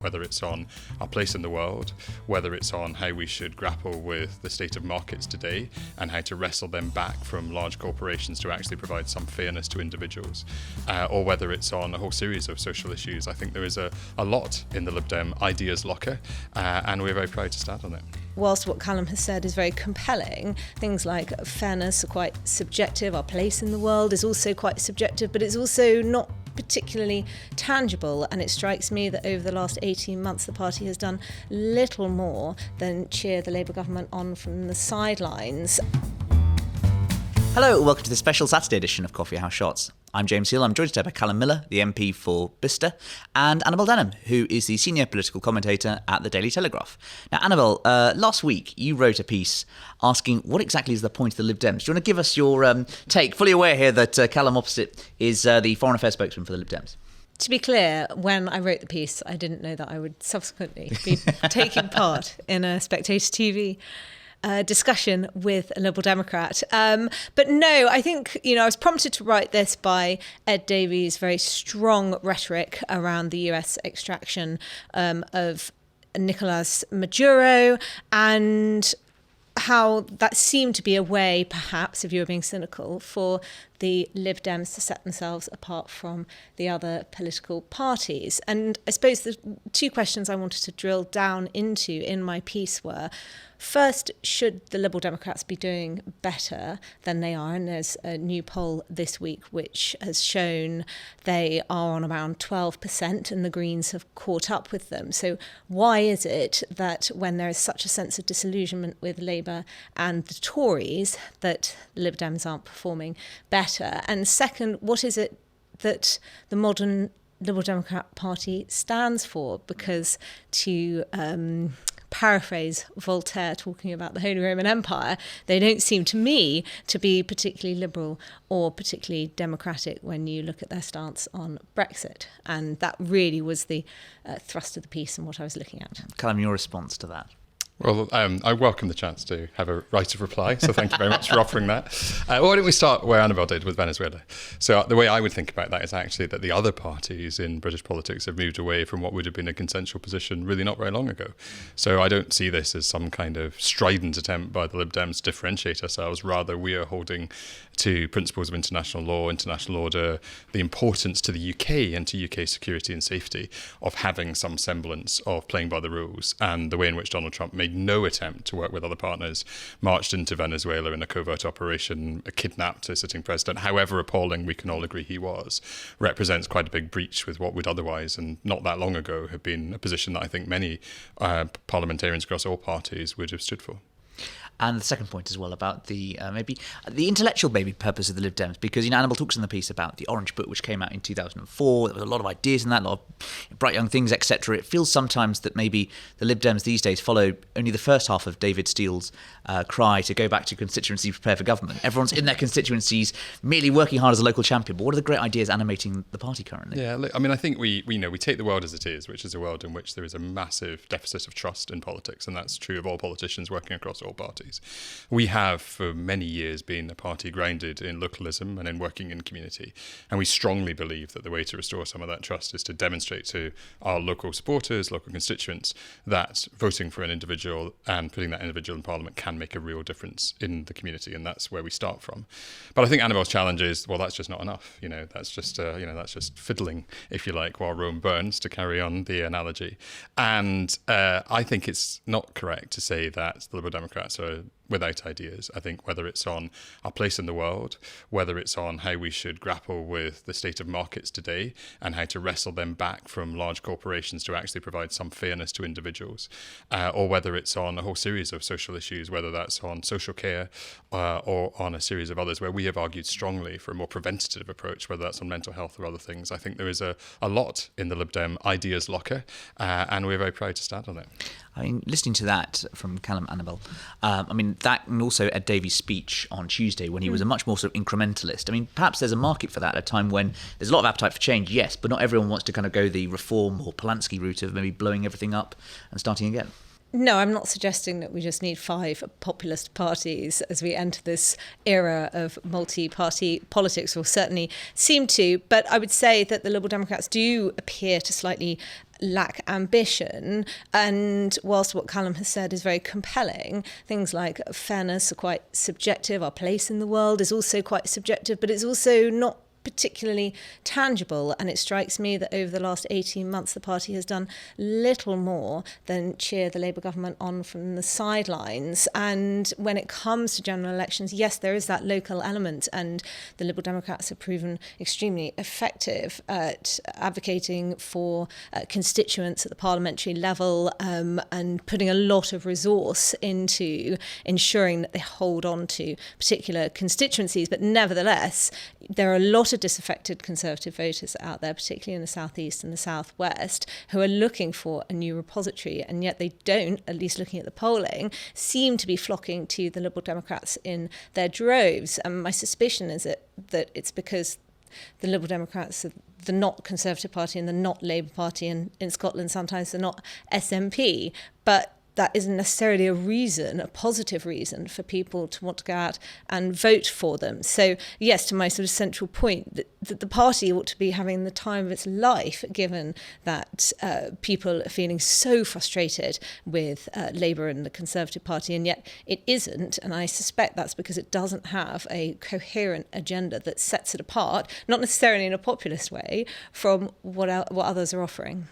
whether it's on our place in the world, whether it's on how we should grapple with the state of markets today and how to wrestle them back from large corporations to actually provide some fairness to individuals, or whether it's on a whole series of social issues. I think there is a lot in the Lib Dem ideas locker, and we're very proud to stand on it. Whilst what Calum has said is very compelling, things like fairness are quite subjective, our place in the world is also quite subjective, but it's also not particularly tangible, and it strikes me that over the last 18 months the party has done little more than cheer the Labour government on from the sidelines. Hello, welcome to the special Saturday edition of Coffee House Shots. I'm James Heale. I'm joined today by Calum Miller, the MP for Bicester, and Annabel Denham, who is the senior political commentator at the Daily Telegraph. Now, Annabel, last week you wrote a piece asking what exactly is the point of the Lib Dems. Do you want to give us your take, fully aware here that Calum opposite is the foreign affairs spokesman for the Lib Dems? To be clear, when I wrote the piece, I didn't know that I would subsequently be taking part in a Spectator TV discussion with a Liberal Democrat. But no, I think, I was prompted to write this by Ed Davey's very strong rhetoric around the US extraction of Nicolas Maduro, and how that seemed to be a way, perhaps, if you were being cynical, for the Lib Dems to set themselves apart from the other political parties. And I suppose the two questions I wanted to drill down into in my piece were, first, should the Liberal Democrats be doing better than they are? And there's a new poll this week which has shown they are on around 12% and the Greens have caught up with them. So why is it that when there is such a sense of disillusionment with Labour and the Tories that the Lib Dems aren't performing better? And second, what is it that the modern Liberal Democrat Party stands for? Because to paraphrase Voltaire talking about the Holy Roman Empire, they don't seem to me to be particularly liberal or particularly democratic when you look at their stance on Brexit. And that really was the thrust of the piece and what I was looking at. Calum, your response to that? Well, I welcome the chance to have a right of reply, so thank you very much for offering that. Why don't we start where Annabel did with Venezuela? So the way I would think about that is actually that the other parties in British politics have moved away from what would have been a consensual position really not very long ago. So I don't see this as some kind of strident attempt by the Lib Dems to differentiate ourselves. Rather, we are holding to principles of international law, international order, the importance to the UK and to UK security and safety of having some semblance of playing by the rules, and the way in which Donald Trump made no attempt to work with other partners, marched into Venezuela in a covert operation, kidnapped a sitting president, however appalling we can all agree he was, represents quite a big breach with what would otherwise, and not that long ago, have been a position that I think many parliamentarians across all parties would have stood for. And the second point as well about the maybe the intellectual purpose of the Lib Dems, because Annabel talks in the piece about the Orange Book, which came out in 2004. There was a lot of ideas in that, a lot of bright young things, etc. It feels sometimes that maybe the Lib Dems these days follow only the first half of David Steele's cry to go back to constituency, prepare for government. Everyone's in their constituencies, merely working hard as a local champion. But what are the great ideas animating the party currently? Yeah, look, I mean, I think we take the world as it is, which is a world in which there is a massive deficit of trust in politics, and that's true of all politicians working across all parties. We have for many years been a party grounded in localism and in working in community, and we strongly believe that the way to restore some of that trust is to demonstrate to our local supporters, local constituents, that voting for an individual and putting that individual in Parliament can make a real difference in the community, and that's where we start from. But I think Annabel's challenge is, well, that's just not enough. That's just fiddling, if you like, while Rome burns, to carry on the analogy. And I think it's not correct to say that the Liberal Democrats are without ideas. I think whether it's on our place in the world, whether it's on how we should grapple with the state of markets today and how to wrestle them back from large corporations to actually provide some fairness to individuals, or whether it's on a whole series of social issues, whether that's on social care or on a series of others where we have argued strongly for a more preventative approach, whether that's on mental health or other things. I think there is a lot in the Lib Dem ideas locker, and we're very proud to stand on it. I mean, listening to that from Calum, Annabel, that, and also Ed Davey's speech on Tuesday when he was a much more sort of incrementalist. I mean, perhaps there's a market for that at a time when there's a lot of appetite for change, yes, but not everyone wants to kind of go the reform or Polanski route of maybe blowing everything up and starting again. No, I'm not suggesting that we just need 5 populist parties as we enter this era of multi-party politics, or certainly seem to. But I would say that the Liberal Democrats do appear to slightly lack ambition. And whilst what Calum has said is very compelling, things like fairness are quite subjective. Our place in the world is also quite subjective, but it's also not particularly tangible. And it strikes me that over the last 18 months, the party has done little more than cheer the Labour government on from the sidelines. And when it comes to general elections, yes, there is that local element, and the Liberal Democrats have proven extremely effective at advocating for constituents at the parliamentary level, and putting a lot of resource into ensuring that they hold on to particular constituencies. But nevertheless, there are a lot of disaffected Conservative voters out there, particularly in the southeast and the southwest, who are looking for a new repository, and yet they don't, at least looking at the polling, seem to be flocking to the Liberal Democrats in their droves. And my suspicion is that it's because the Liberal Democrats are the not Conservative Party and the not Labour Party, and in Scotland sometimes they're not SNP, but that isn't necessarily a reason, a positive reason for people to want to go out and vote for them. So yes, to my sort of central point, that the party ought to be having the time of its life, given that people are feeling so frustrated with Labour and the Conservative Party, and yet it isn't. And I suspect that's because it doesn't have a coherent agenda that sets it apart, not necessarily in a populist way, from what others are offering.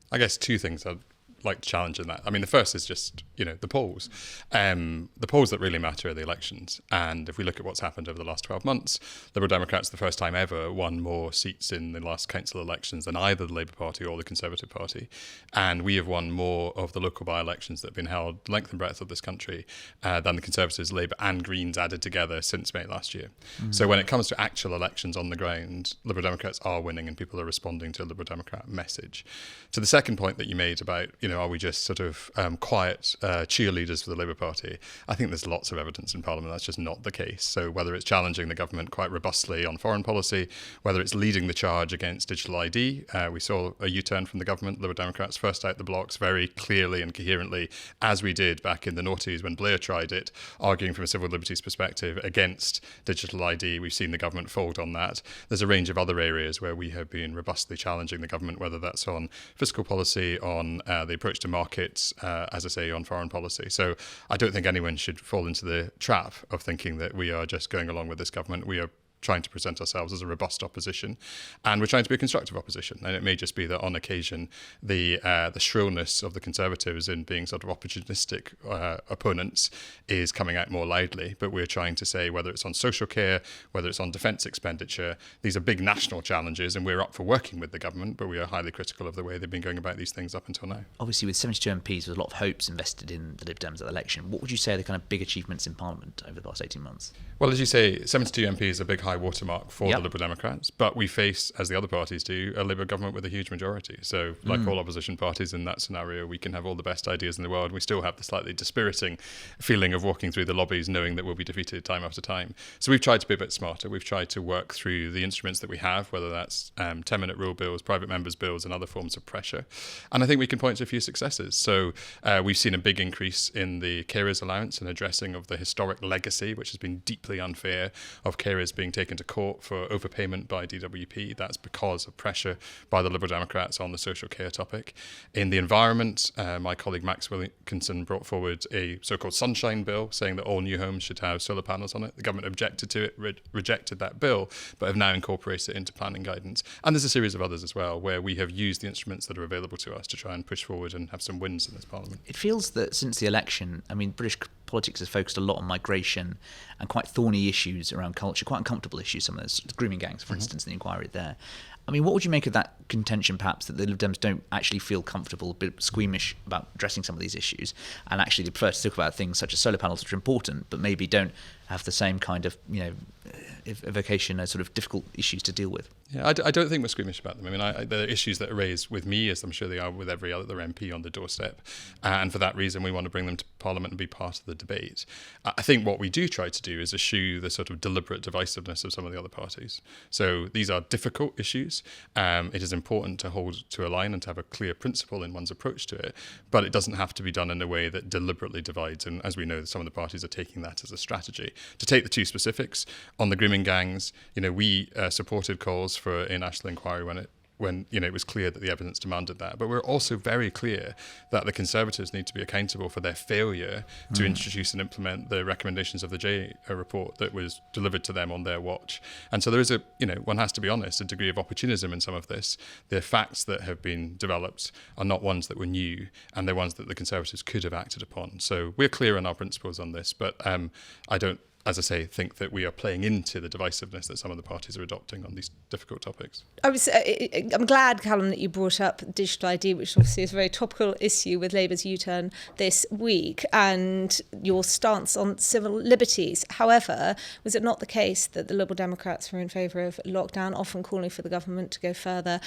I guess two things I'd like to challenge in that. I mean, the first is just, the polls. The polls that really matter are the elections. And if we look at what's happened over the last 12 months, Liberal Democrats, the first time ever, won more seats in the last council elections than either the Labour Party or the Conservative Party. And we have won more of the local by-elections that have been held length and breadth of this country than the Conservatives, Labour and Greens added together since May last year. So when it comes to actual elections on the ground, Liberal Democrats are winning and people are responding to a Liberal Democrat message. To the second point that you made about, are we just sort of quiet cheerleaders for the Labour Party? I think there's lots of evidence in Parliament that's just not the case. So whether it's challenging the government quite robustly on foreign policy, whether it's leading the charge against digital ID, we saw a U-turn from the government, Liberal Democrats first out the blocks very clearly and coherently, as we did back in the noughties when Blair tried it, arguing from a civil liberties perspective against digital ID. We've seen the government fold on that. There's a range of other areas where we have been robustly challenging the government, whether that's on fiscal policy, on the approach to markets, as I say, on foreign policy. So I don't think anyone should fall into the trap of thinking that we are just going along with this government. We are trying to present ourselves as a robust opposition, and we're trying to be a constructive opposition. And it may just be that on occasion the shrillness of the Conservatives in being sort of opportunistic opponents is coming out more loudly. But we're trying to say, whether it's on social care, whether it's on defence expenditure, these are big national challenges, and we're up for working with the government, but we are highly critical of the way they've been going about these things up until now. Obviously, with 72 MPs, there's a lot of hopes invested in the Lib Dems at the election. What would you say are the kind of big achievements in Parliament over the past 18 months? Well, as you say, 72 MPs is a big high watermark for the Liberal Democrats, but we face, as the other parties do, a Labour government with a huge majority. So like all opposition parties in that scenario, we can have all the best ideas in the world. We still have the slightly dispiriting feeling of walking through the lobbies knowing that we'll be defeated time after time. So we've tried to be a bit smarter. We've tried to work through the instruments that we have, whether that's 10-minute rule bills, private members' bills, and other forms of pressure. And I think we can point to a few successes. So we've seen a big increase in the carers allowance and addressing of the historic legacy, which has been deeply unfair, of carers being taken to court for overpayment by DWP. That's because of pressure by the Liberal Democrats on the social care topic. In the environment, my colleague Max Wilkinson brought forward a so-called sunshine bill, saying that all new homes should have solar panels on it. The government objected to it, rejected that bill, but have now incorporated it into planning guidance. And there's a series of others as well, where we have used the instruments that are available to us to try and push forward and have some wins in this Parliament. It feels that since the election, British politics has focused a lot on migration and quite thorny issues around culture, quite uncomfortable issues, some of those grooming gangs, for instance, in the inquiry there. What would you make of that contention, perhaps, that the Lib Dems don't actually feel comfortable, a bit squeamish about addressing some of these issues, and actually they prefer to talk about things such as solar panels, which are important, but maybe don't have the same kind of, evocation as sort of difficult issues to deal with? Yeah, I don't think we're squeamish about them. There are issues that are raised with me, as I'm sure they are with every other MP on the doorstep. And for that reason, we want to bring them to Parliament and be part of the debate. I think what we do try to do is eschew the sort of deliberate divisiveness of some of the other parties. So these are difficult issues. It is important to hold to a line and to have a clear principle in one's approach to it, but it doesn't have to be done in a way that deliberately divides. And as we know, some of the parties are taking that as a strategy. To take the two specifics, on the grooming gangs, we supported calls for a national inquiry when it when it was clear that the evidence demanded that. But we're also very clear that the Conservatives need to be accountable for their failure to introduce and implement the recommendations of the Jay report that was delivered to them on their watch. And so there is one has to be honest, a degree of opportunism in some of this. The facts that have been developed are not ones that were new, and they're ones that the Conservatives could have acted upon. So we're clear on our principles on this, but I don't, as I say, think that we are playing into the divisiveness that some of the parties are adopting on these difficult topics. I'm glad, Calum, that you brought up digital ID, which obviously is a very topical issue with Labour's U-turn this week, and your stance on civil liberties. However, was it not the case that the Liberal Democrats were in favour of lockdown, often calling for the government to go further,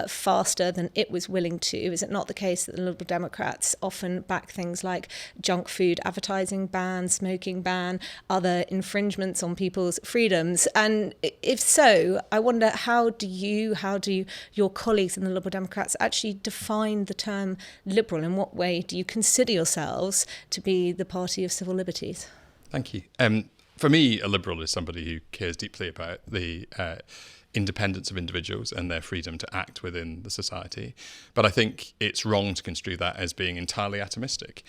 faster than it was willing to? Is it not the case that the Liberal Democrats often back things like junk food advertising ban, smoking ban, other infringements on people's freedoms? And if so, I wonder, how do your colleagues in the Liberal Democrats actually define the term liberal? In what way do you consider yourselves to be the party of civil liberties? Thank you. For me, a liberal is somebody who cares deeply about the independence of individuals and their freedom to act within the society. But I think it's wrong to construe that as being entirely atomistic.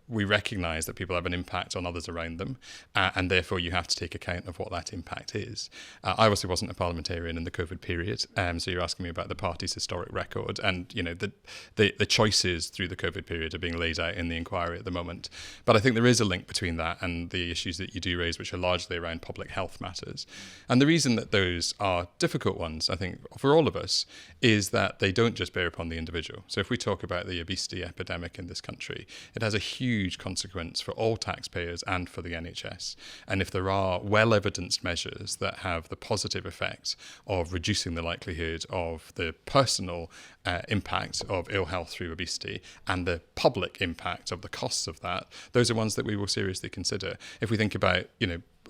We recognise that people have an impact on others around them, and therefore you have to take account of what that impact is. I obviously wasn't a parliamentarian in the COVID period, so you're asking me about the party's historic record, and the choices through the COVID period are being laid out in the inquiry at the moment. But I think there is a link between that and the issues that you do raise, which are largely around public health matters. And the reason that those are difficult ones, I think, for all of us, is that they don't just bear upon the individual. So if we talk about the obesity epidemic in this country, it has a huge consequence for all taxpayers and for the NHS. And if there are well-evidenced measures that have the positive effect of reducing the likelihood of the personal impact of ill health through obesity and the public impact of the costs of that, those are ones that we will seriously consider. If we think about,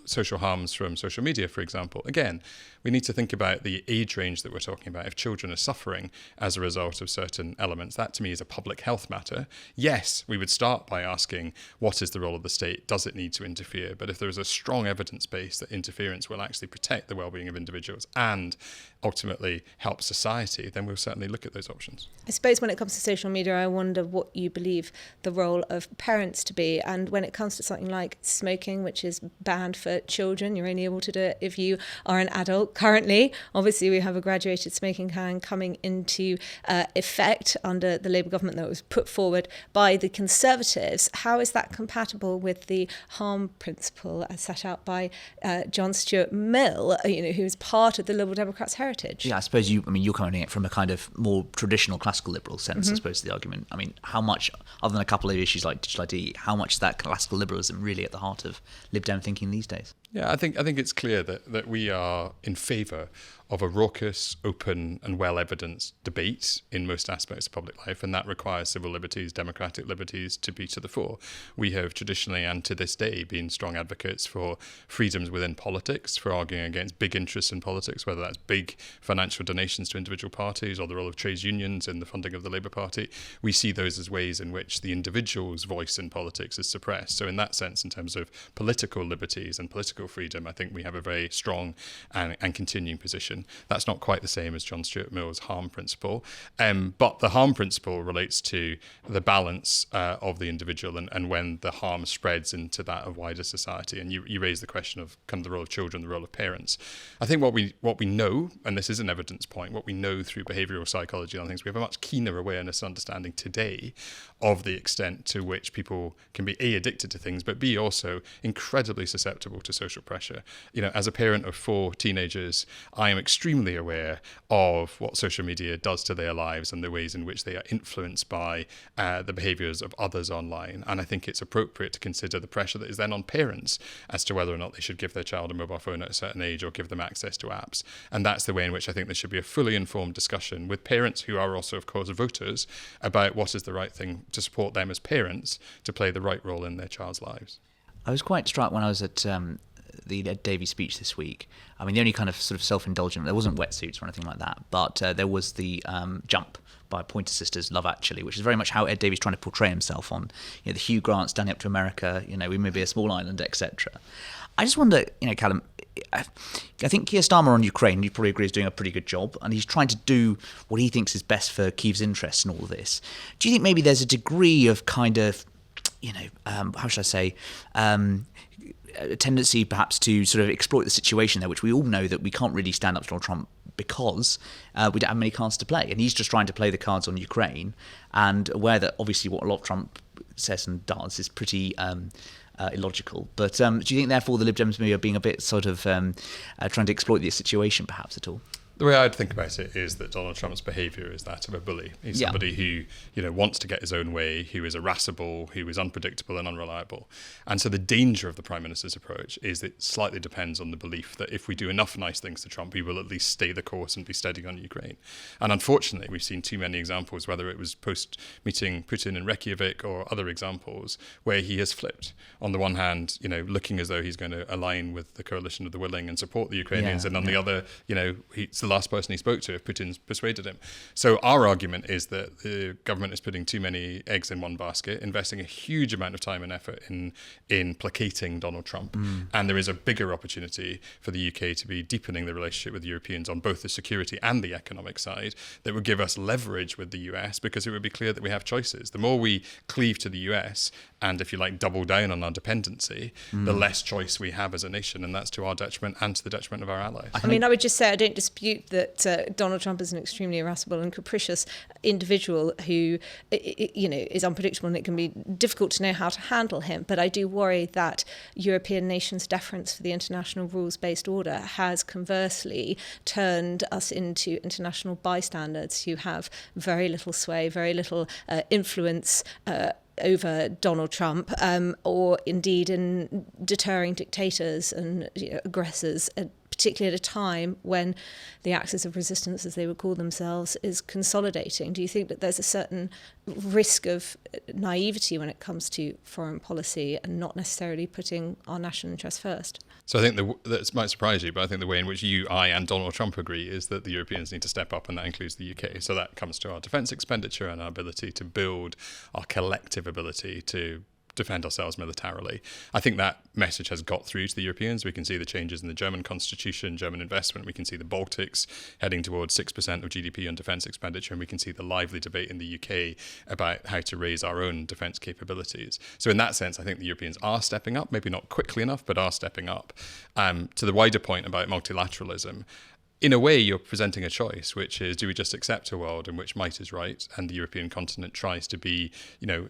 social harms from social media, for example, again, we need to think about the age range that we're talking about. If children are suffering as a result of certain elements, that to me is a public health matter. Yes, we would start by asking, what is the role of the state? Does it need to interfere? But if there is a strong evidence base that interference will actually protect the well-being of individuals and ultimately help society, then we'll certainly look at those options. I suppose when it comes to social media, I wonder what you believe the role of parents to be. And when it comes to something like smoking, which is banned for children, you're only able to do it if you are an adult. Currently, obviously, we have a graduated smoking ban coming into effect under the Labour government that was put forward by the Conservatives. How is that compatible with the harm principle as set out by John Stuart Mill, who is part of the Liberal Democrats' heritage? Yeah, I suppose you're coming at it from a kind of more traditional classical liberal sense, I suppose, the argument. I mean, how much, other than a couple of issues like digital ID, how much is that classical liberalism really at the heart of Lib Dem thinking these days? Yeah, I think it's clear that we are in favour of a raucous, open and well-evidenced debate in most aspects of public life, and that requires civil liberties, democratic liberties to be to the fore. We have traditionally and to this day been strong advocates for freedoms within politics, for arguing against big interests in politics, whether that's big financial donations to individual parties or the role of trade unions in the funding of the Labour Party. We see those as ways in which the individual's voice in politics is suppressed. So in that sense, in terms of political liberties and political freedom, I think we have a very strong and continuing position. That's not quite the same as John Stuart Mill's harm principle, but the harm principle relates to the balance of the individual and when the harm spreads into that of wider society. And you raise the question of kind of the role of children, the role of parents. I think what we know, and this is an evidence point, what we know through behavioural psychology and things, we have a much keener awareness and understanding today of the extent to which people can be A, addicted to things, but B, also incredibly susceptible to social pressure. As a parent of 4 teenagers, I am extremely aware of what social media does to their lives and the ways in which they are influenced by the behaviours of others online. And I think it's appropriate to consider the pressure that is then on parents as to whether or not they should give their child a mobile phone at a certain age or give them access to apps. And that's the way in which I think there should be a fully informed discussion with parents who are also, of course, voters about what is the right thing to support them as parents to play the right role in their child's lives. I was quite struck when I was at the Ed Davey speech this week, I mean, the only kind of sort of self-indulgent, there wasn't wetsuits or anything like that, but there was the jump by Pointer Sisters, Love Actually, which is very much how Ed Davey's trying to portray himself on, the Hugh Grant standing up to America, we may be a small island, etc. I just wonder, Calum, I think Keir Starmer on Ukraine, you probably agree, is doing a pretty good job, and he's trying to do what he thinks is best for Kyiv's interests in all of this. Do you think maybe there's a degree of kind of, how should I say, a tendency perhaps to sort of exploit the situation there, which we all know that we can't really stand up to Donald Trump because we don't have many cards to play, and he's just trying to play the cards on Ukraine, and aware that obviously what a lot of Trump says and does is pretty illogical. But do you think therefore the Lib Dems maybe are being a bit sort of trying to exploit the situation perhaps at all? The way I'd think about it is that Donald Trump's behaviour is that of a bully. He's somebody who, wants to get his own way, who is irascible, who is unpredictable and unreliable. And so the danger of the Prime Minister's approach is that it slightly depends on the belief that if we do enough nice things to Trump, he will at least stay the course and be steady on Ukraine. And unfortunately, we've seen too many examples, whether it was post-meeting Putin in Reykjavik or other examples, where he has flipped. On the one hand, looking as though he's going to align with the coalition of the willing and support the Ukrainians, and on the other, he's the last person he spoke to if Putin's persuaded him. So our argument is that the government is putting too many eggs in one basket, investing a huge amount of time and effort in placating Donald Trump. And there is a bigger opportunity for the UK to be deepening the relationship with Europeans on both the security and the economic side that would give us leverage with the US, because it would be clear that we have choices. The more we cleave to the US and, if you like, double down on our dependency, the less choice we have as a nation, and that's to our detriment and to the detriment of our allies. I mean, I would just say I don't dispute that Donald Trump is an extremely irascible and capricious individual who, is unpredictable, and it can be difficult to know how to handle him. But I do worry that European nations' deference for the international rules-based order has conversely turned us into international bystanders who have very little sway, very little influence over Donald Trump, or indeed in deterring dictators and aggressors, particularly at a time when the axis of resistance, as they would call themselves, is consolidating. Do you think that there's a certain risk of naivety when it comes to foreign policy and not necessarily putting our national interest first? So I think that might surprise you, but I think the way in which you, I and Donald Trump agree is that the Europeans need to step up, and that includes the UK. So that comes to our defence expenditure and our ability to build our collective ability to defend ourselves militarily. I think that message has got through to the Europeans. We can see the changes in the German constitution, German investment. We can see the Baltics heading towards 6% of GDP on defence expenditure, and we can see the lively debate in the UK about how to raise our own defence capabilities. So in that sense, I think the Europeans are stepping up, maybe not quickly enough, but are stepping up. To the wider point about multilateralism, in a way, you're presenting a choice, which is, do we just accept a world in which might is right, and the European continent tries to be,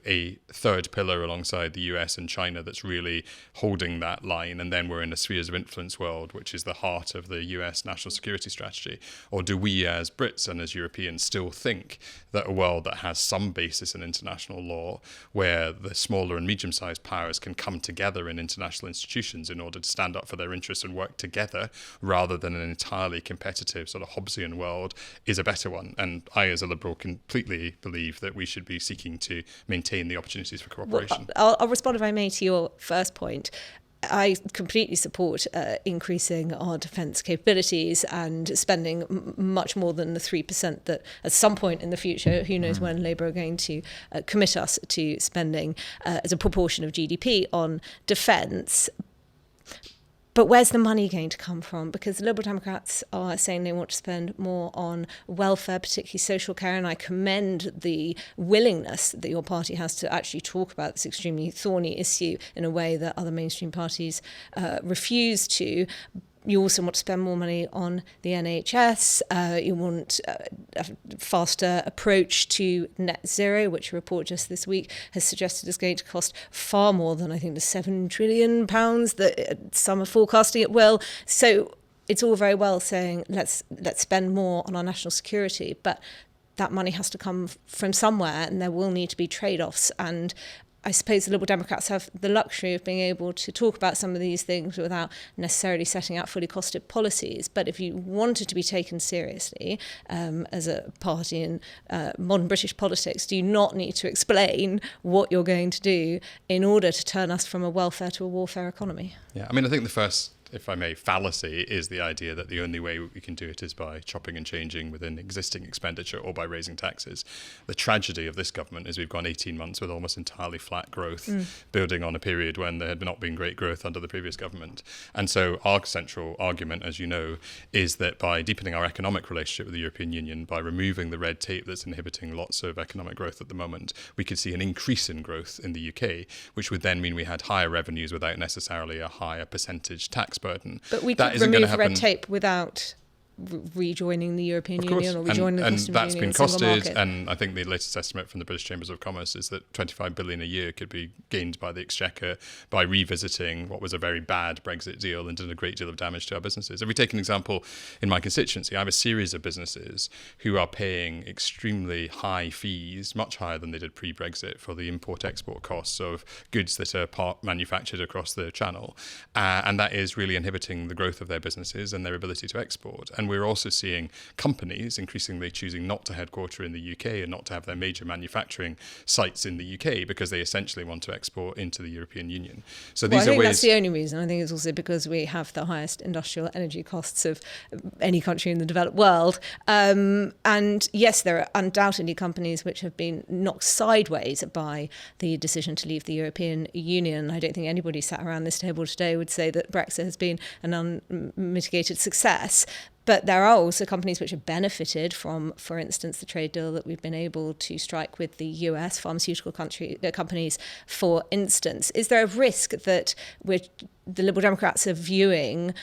a third pillar alongside the US and China that's really holding that line, and then we're in a spheres of influence world, which is the heart of the US national security strategy? Or do we, as Brits and as Europeans, still think that a world that has some basis in international law, where the smaller and medium-sized powers can come together in international institutions in order to stand up for their interests and work together, rather than an entirely competitive sort of Hobbesian world, is a better one? And I, as a Liberal, completely believe that we should be seeking to maintain the opportunities for cooperation. Well, I'll respond, if I may, to your first point. I completely support increasing our defence capabilities and spending much more than the 3% that at some point in the future, who knows when, Labour are going to commit us to spending as a proportion of GDP on defence. But where's the money going to come from? Because the Liberal Democrats are saying they want to spend more on welfare, particularly social care, and I commend the willingness that your party has to actually talk about this extremely thorny issue in a way that other mainstream parties refuse to. You also want to spend more money on the NHS. You want a faster approach to net zero, which a report just this week has suggested is going to cost far more than, I think, the £7 trillion that some are forecasting it will. So it's all very well saying let's spend more on our national security, but that money has to come from somewhere, and there will need to be trade-offs. And I suppose the Liberal Democrats have the luxury of being able to talk about some of these things without necessarily setting out fully costed policies. But if you wanted to be taken seriously as a party in modern British politics, do you not need to explain what you're going to do in order to turn us from a welfare to a warfare economy? Yeah, I mean, I think the first, if I may, fallacy is the idea that the only way we can do it is by chopping and changing within existing expenditure or by raising taxes. The tragedy of this government is we've gone 18 months with almost entirely flat growth, building on a period when there had not been great growth under the previous government. And so our central argument, as you know, is that by deepening our economic relationship with the European Union, by removing the red tape that's inhibiting lots of economic growth at the moment, we could see an increase in growth in the UK, which would then mean we had higher revenues without necessarily a higher percentage tax burden. But we could remove red tape without rejoining the European Union or rejoining the customs union. And that's union, been costed, market. and I think the latest estimate from the British Chambers of Commerce is that 25 billion a year could be gained by the Exchequer by revisiting what was a very bad Brexit deal and did a great deal of damage to our businesses. If we take an example in my constituency, I have a series of businesses who are paying extremely high fees, much higher than they did pre-Brexit, for the import-export costs of goods that are manufactured across the channel. And that is really inhibiting the growth of their businesses and their ability to export. And we're also seeing companies increasingly choosing not to headquarter in the UK and not to have their major manufacturing sites in the UK because they essentially want to export into the European Union. So I think ways. That's the only reason. I think it's also because we have the highest industrial energy costs of any country in the developed world. And yes, there are undoubtedly companies which have been knocked sideways by the decision to leave the European Union. I don't think anybody sat around this table today would say that Brexit has been an unmitigated success. But there are also companies which have benefited from, for instance, the trade deal that we've been able to strike with the US pharmaceutical companies, for instance. Is there a risk that the Liberal Democrats are viewing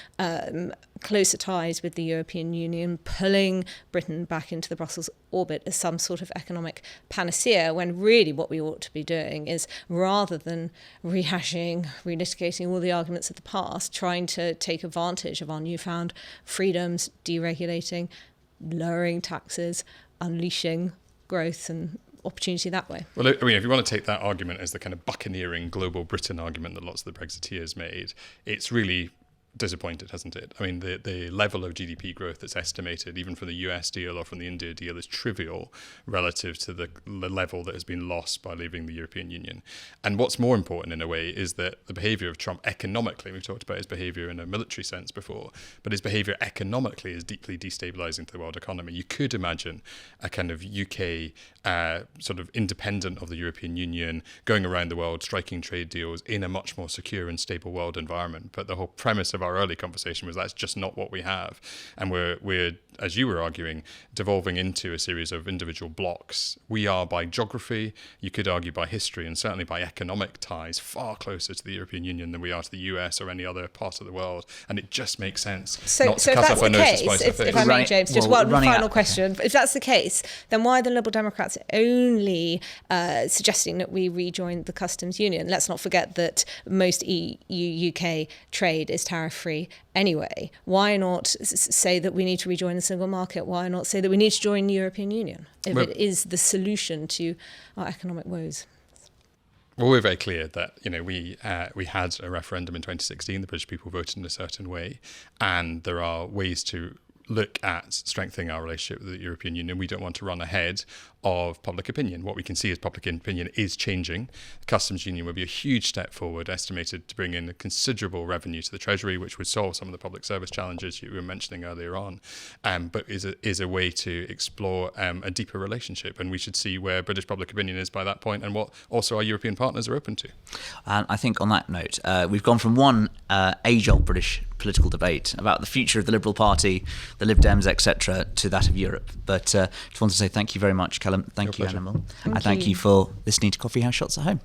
closer ties with the European Union, pulling Britain back into the Brussels orbit as some sort of economic panacea, when really what we ought to be doing is, rather than rehashing, relitigating all the arguments of the past, trying to take advantage of our newfound freedoms, deregulating, lowering taxes, unleashing growth and opportunity that way. Well, I mean, if you want to take that argument as the kind of buccaneering global Britain argument that lots of the Brexiteers made, it's really disappointed, hasn't it? I mean, the level of GDP growth that's estimated, even from the US deal or from the India deal, is trivial relative to the level that has been lost by leaving the European Union. And what's more important, in a way, is that the behaviour of Trump economically, we've talked about his behaviour in a military sense before, but his behaviour economically is deeply destabilising to the world economy. You could imagine a kind of UK sort of independent of the European Union, going around the world, striking trade deals in a much more secure and stable world environment. But the whole premise of our early conversation was that's just not what we have. And we're, as you were arguing, devolving into a series of individual blocks. We are, by geography, you could argue by history, and certainly by economic ties, far closer to the European Union than we are to the US or any other part of the world. And it just makes sense not to cut up our nose to spite our face. If I may, James, just one final question. If that's the case, then why are the Liberal Democrats only suggesting that we rejoin the customs union? Let's not forget that most EU-UK trade is tariff-free anyway. Why not say that we need to rejoin the single market? Why not say that we need to join the European Union if it is the solution to our economic woes? Well, we're very clear that, you know, we had a referendum in 2016. The British people voted in a certain way, and there are ways to look at strengthening our relationship with the European Union. We don't want to run ahead of public opinion. What we can see is public opinion is changing. The customs union would be a huge step forward, estimated to bring in a considerable revenue to the Treasury, which would solve some of the public service challenges you were mentioning earlier on, but is a way to explore a deeper relationship. And we should see where British public opinion is by that point and what also our European partners are open to. And I think on that note, we've gone from one age-old British political debate about the future of the Liberal Party, the Lib Dems, etc., to that of Europe. But just want to say thank you very much, Calum. Thank you, Annabel. And thank you for listening to Coffee House Shots at Home.